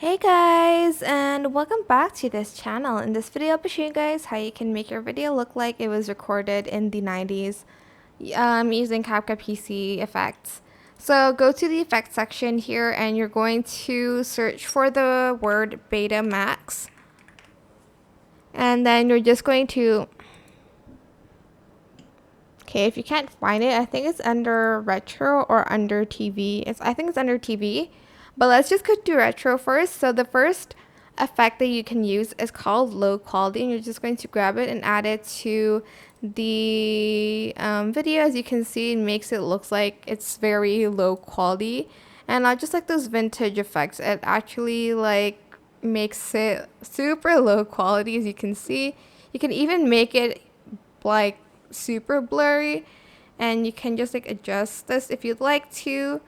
Hey guys, and welcome back to this channel. In this video, I'll be showing you guys how you can make your video look like it was recorded in the 90s using CapCut PC Effects. So go to the effects section here and you're going to search for the word Betamax. And then you're just going to... Okay, if you can't find it, I think it's under retro or under TV. I think it's under TV. But let's just go to retro first. So the first effect that you can use is called low quality, and you're just going to grab it and add it to the video. As you can see, it makes it look like it's very low quality, and not just like those vintage effects. It actually like makes it super low quality. As you can see, you can even make it like super blurry, and you can just like adjust this if you'd like to.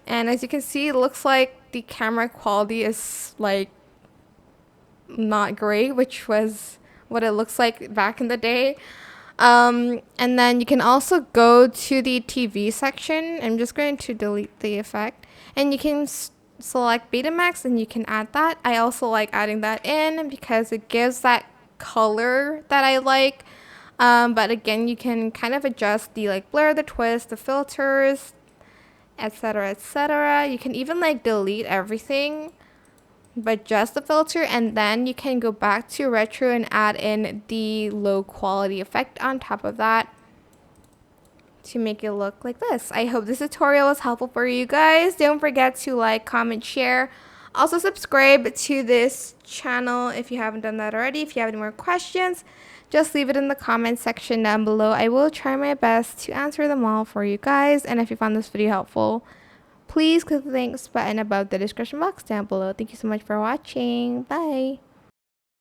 And as you can see, it looks like the camera quality is like not great, which was what it looks like back in the day. And then you can also go to the TV section. I'm just going to delete the effect, and you can select Betamax and you can add that. I also like adding that in because it gives that color that I like. But again, you can kind of adjust the like blur, the twist, the filters, etc, etc. You can even like delete everything but just the filter, and then you can go back to retro and add in the low quality effect on top of that to make it look like this. I hope this tutorial was helpful for you guys. Don't forget to like, comment, share. Also subscribe to this channel if you haven't done that already. If you have any more questions, just leave it in the comment section down below. I will try my best to answer them all for you guys. And if you found this video helpful, please click the links button above the description box down below. Thank you so much for watching. Bye.